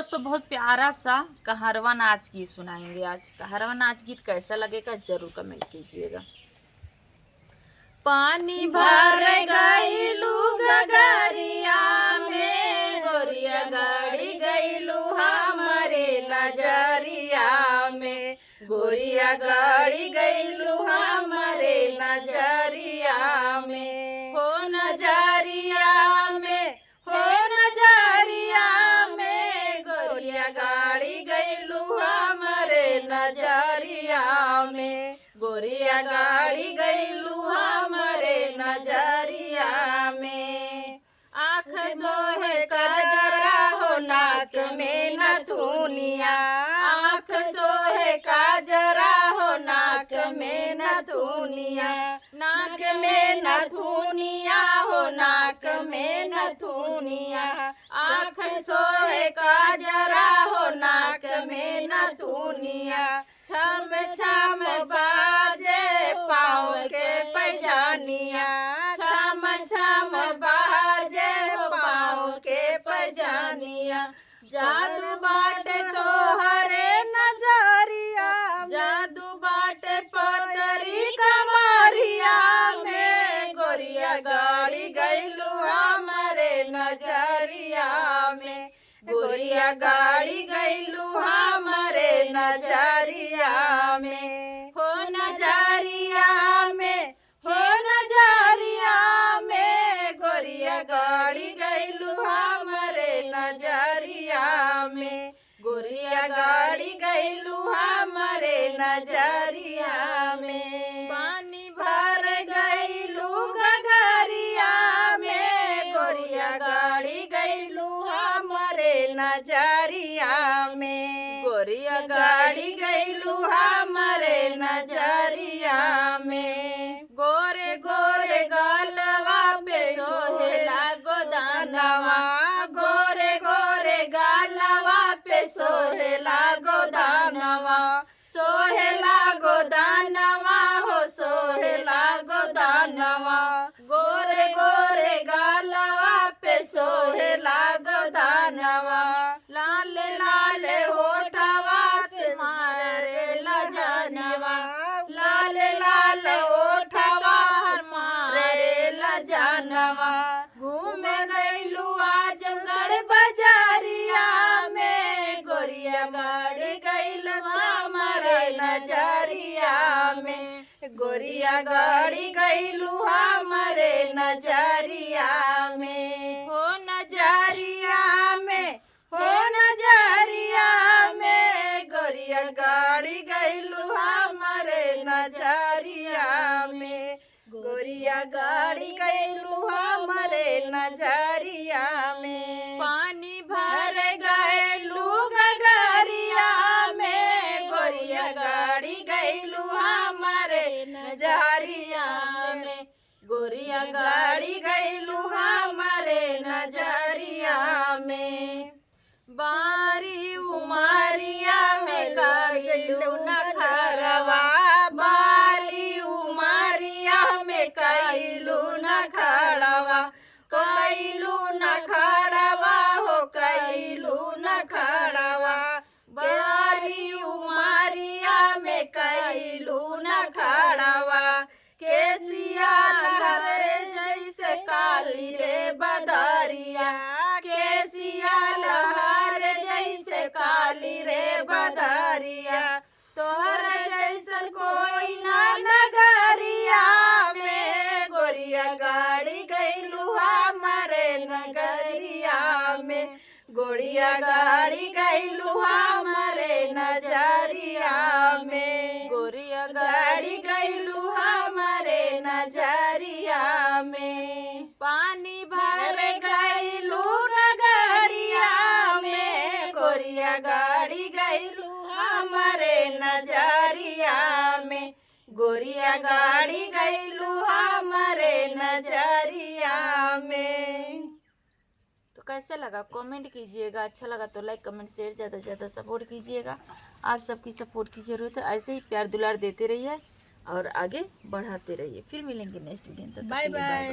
दोस्तों बहुत प्यारा सा कहरवा नाच गीत सुनाएंगे। आज कहरवा नाच गीत कैसा लगेगा जरूर कमेंट कीजिएगा। पानी भर गईलू गगरिया में, गोरिया गाड़ी गईलू हमारे नजरिया में, गोरिया गाड़ी गईलू हमारे नजरिया में, हो नजरिया में, हो नजरिया में, गोरिया गाड़ी गईलू हमारे नजरिया में, गोरिया गाड़ी गईलू हमारे नजरिया में। आँख सोहे कजरा हो नाक में नथुनिया, आँख सोहे कजरा हो नाक में नथुनिया, नाक में नथुनिया हो नाक में नथुनिया, आँख सोहे कजरा हो नाक में नथुनिया, छम छम बाजे पाँव के पैजानिया, छम छम बाजे पाँव के पैजानिया, जादू बाटे तोहरे नजरिया, जादू बाटे पतरी कमरिया में, गोरिया गाड़ी गईलू हमारे नजरिया में, गोरिया गाड़ी गईलू हमारे नजरिया में, हो नजरिया में, हो नजरिया में, गोरिया गाड़ी गईलू हमारे नजरिया में, गोरिया गाड़ी गईलू हमारे नजरिया में। पानी भर गईलू गगरिया में, गोरिया गाड़ी गईलू हमारे नजरिया में, गोरिया गाड़ी गईलू हमारे नजरिया में। गोरे गोरे गालवा पे सोहेला गोदानवा, गोरे गोरे गालवा पे सोहेला गोदानवा, सोहेला गोदानवा हो सोहेला गोदानवा, गोरे गोरे गालवा पे सोहेला गोदानवा, लाल लाल होठवा से मारे लजानवा, लाल लाल होठवा मारे लजानवा, घूम गईलू आजमगढ़ बाजारिया में, गोरिया गाड़ी गईलू हमारे नजरिया में, गोरिया गाड़ी गईलू हमारे नजरिया में, हो नजरिया में, हो नजरिया में, गोरिया गाड़ी गईलू हमारे नजरिया में, गोरिया गाड़ी गईलू हमारे नजरिया में। पानी भर गईलू गगरिया में, गोरिया गाड़ी गईलू हमारे नजरिया में, गोरिया गाड़ी गईलू हमारे नजरिया में। बारी उमारिया में गईलू नखरवा, बारी उमारिया में गईलू नखरवा, गईलू नखरवा हो गईलू नखरवा, बारी उमारिया में गईलू नखरवा, केसिया लहरे जैसे काली रे बदरिया, केसिया लहरे जैसे काली रे बदरिया, तोहर जैसन कोई ना नगरिया में, गोरिया गाड़ी गईलू हमारे नगरिया में, गोरिया गाड़ी गईलू हमारे नजरिया में, गोरिया गाड़ी गईलू हमारे नजरिया में। पानी भर गईलू गगरिया में, गोरिया गाड़ी गईलू हमारे नजरिया में, गोरिया गाड़ी गईलू हमारे नजरिया में। तो कैसे लगा कमेंट कीजिएगा, अच्छा लगा तो लाइक कमेंट शेयर ज़्यादा से ज़्यादा सपोर्ट कीजिएगा। आप सबकी सपोर्ट की ज़रूरत है, ऐसे ही प्यार दुलार देते रहिए और आगे बढ़ाते रहिए। फिर मिलेंगे नेक्स्ट दिन, तो बाय बाय।